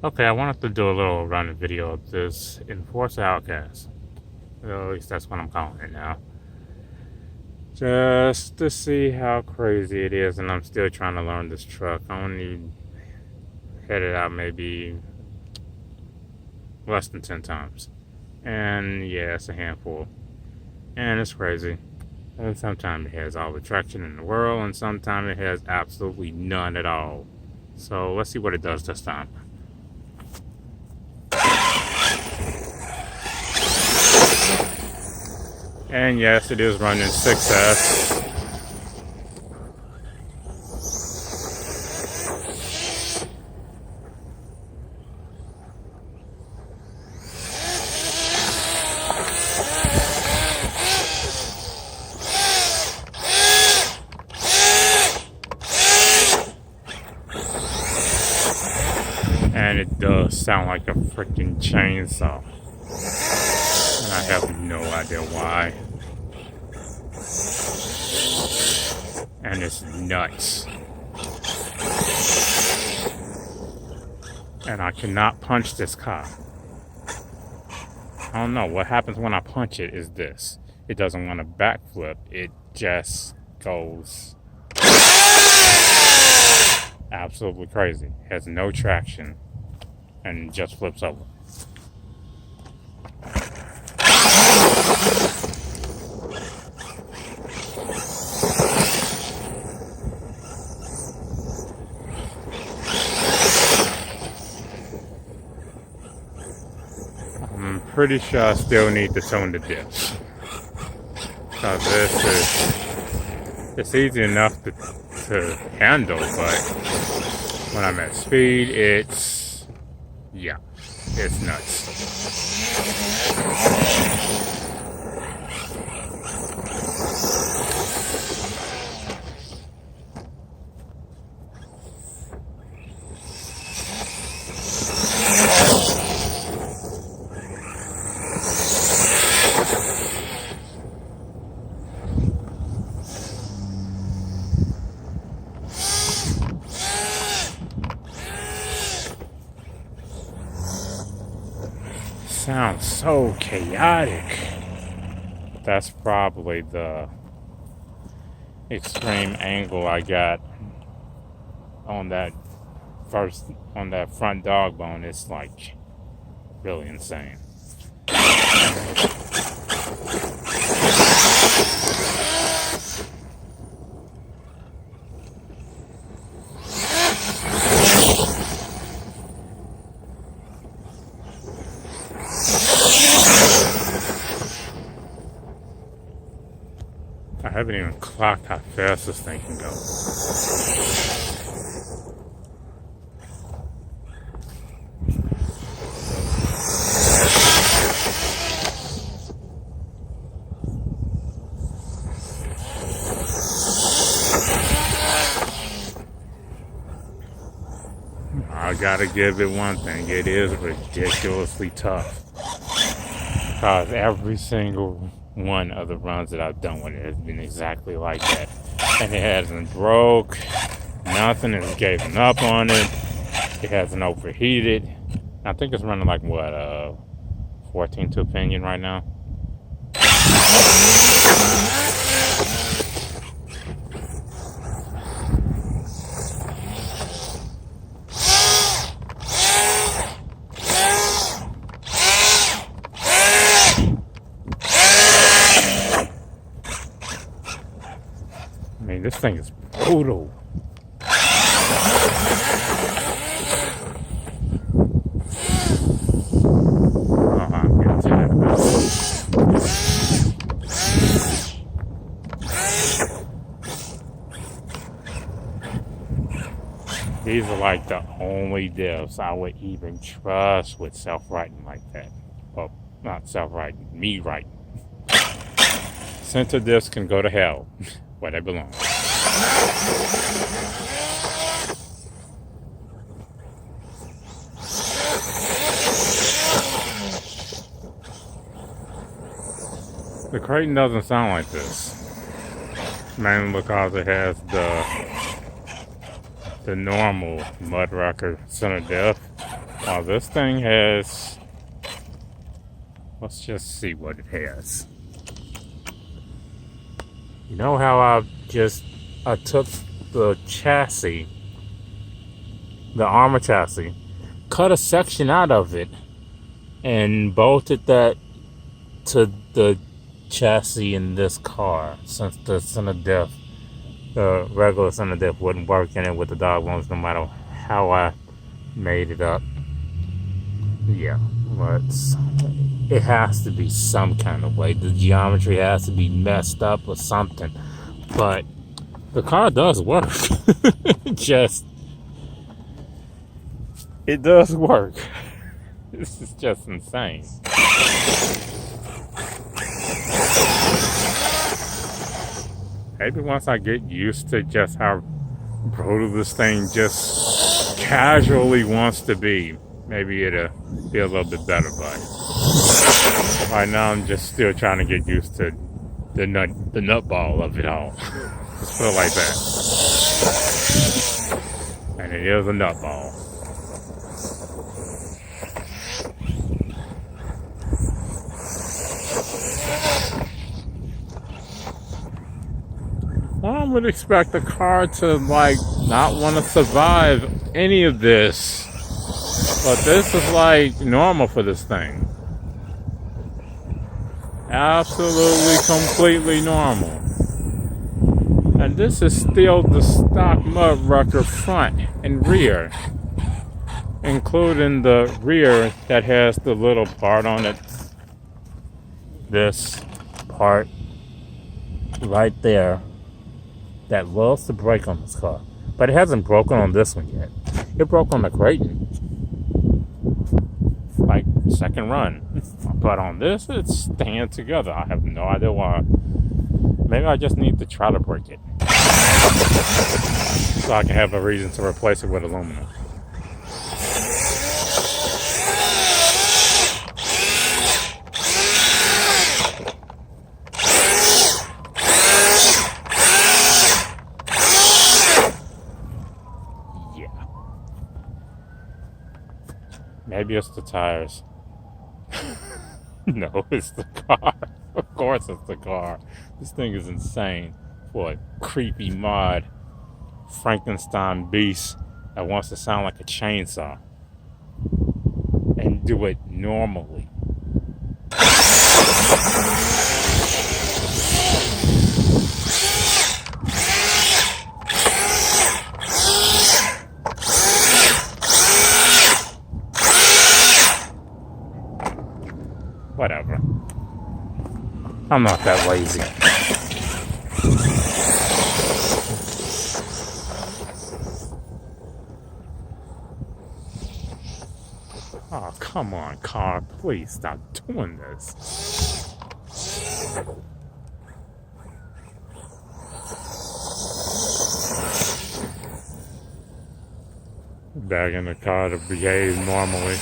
Okay, I wanted to do a little running video of this Enforce Outcast. Well, at least that's what I'm calling it now. Just to see how crazy it is, and I'm still trying to learn this truck. I only headed out maybe less than 10 times. And yeah, it's a handful. And it's crazy. And sometimes it has all the traction in the world, and sometimes it has absolutely none at all. So let's see what it does this time. And yes, it is running 6S. And it does sound like a freaking chainsaw. And I have no idea why. And it's nuts. And I cannot punch this car. I don't know. What happens when I punch it is this. It doesn't want to backflip. It just goes absolutely crazy. It has no traction. And just flips over. I'm pretty sure I still need to tune the dips. Because it's easy enough to handle, but when I'm at speed, it's nuts. Sounds so chaotic. That's probably the extreme angle I got on that front dog bone. It's like really insane. I haven't even clocked how fast this thing can go. I gotta give it one thing. It is ridiculously tough. Because every single one of the runs that I've done with it has been exactly like that. And it hasn't broke. Nothing has given up on it. It hasn't overheated. I think it's running like what, 14-tooth pinion right now. I mean, this thing is brutal. I'm getting tired of this. These are like the only diffs I would even trust with self-writing like that. Well, not self-writing, me writing. Center diffs can go to hell, where they belong. The Creighton doesn't sound like this, mainly because it has the normal mud rocker center diff, Well, this thing has, let's just see what it has. You know how I took the chassis, the armor chassis, cut a section out of it, and bolted that to the chassis in this car, since the center diff, the regular center diff wouldn't work in it with the dog bones no matter how I made it up. Yeah, but it has to be some kind of way. The geometry has to be messed up or something. But the car does work. It does work. This is just insane. Maybe once I get used to just how brutal this thing just casually wants to be, maybe it'll be a little bit better. But right now I'm just still trying to get used to the nutball of it all. Let's put it like that. And it is a nutball. I would expect the car to not want to survive any of this, but this is normal for this thing. Absolutely, completely normal. And this is still the stock mud wrecker front and rear, including the rear that has the little part on it. This part right there that loves to break on this car. But it hasn't broken on this one yet. It broke on the Creighton. Second run. But on this, it's staying together. I have no idea why. Maybe I just need to try to break it, so I can have a reason to replace it with aluminum. Maybe it's the tires. No, it's the car. Of course it's the car. This thing is insane for a creepy mod Frankenstein beast that wants to sound like a chainsaw and do it normally. Whatever. I'm not that lazy. Oh, come on, car. Please stop doing this. Back in the car to behave normally.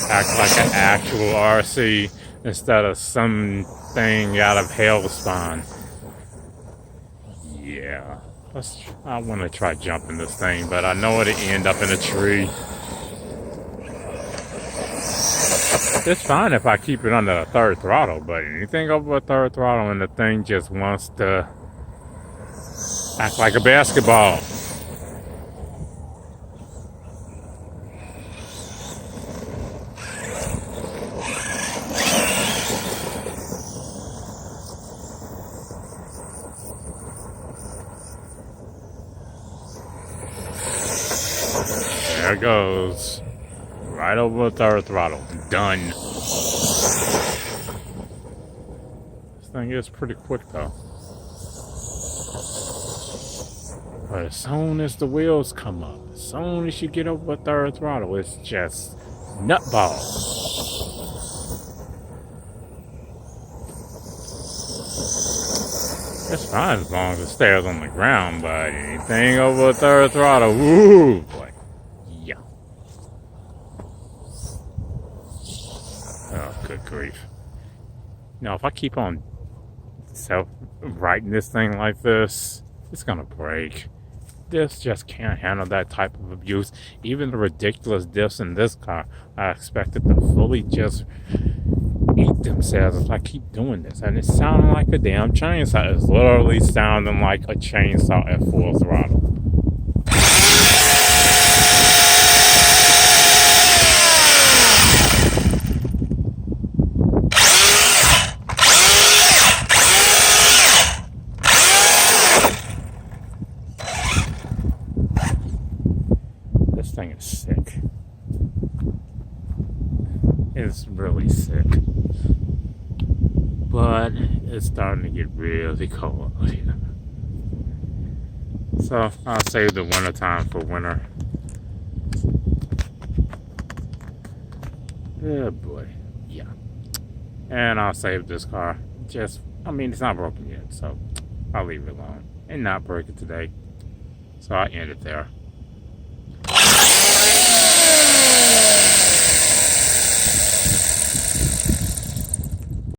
Act like an actual RC instead of something out of Hellspawn. Yeah. I want to try jumping this thing, but I know it'll end up in a tree. It's fine if I keep it under a third throttle, but anything over a third throttle and the thing just wants to act like a basketball. There it goes. Right over the third throttle. Done. This thing is pretty quick though. But as soon as the wheels come up, as soon as you get over the third throttle, it's just nutball. It's fine as long as it stays on the ground, but anything over the third throttle, woo, boy. Yeah. Oh, good grief. Now, if I keep on self-righting this thing like this, it's gonna break. This just can't handle that type of abuse. Even the ridiculous diffs in this car, I expected to fully just eat themselves if I keep doing this. And it's sounding like a damn chainsaw. It's literally sounding like a chainsaw at full throttle. This thing is sick. It's really sick. But it's starting to get really cold out here. So I'll save the winter time for winter. Oh boy. Yeah. And I'll save this car. It's not broken yet, so I'll leave it alone. And not break it today. So I end it there.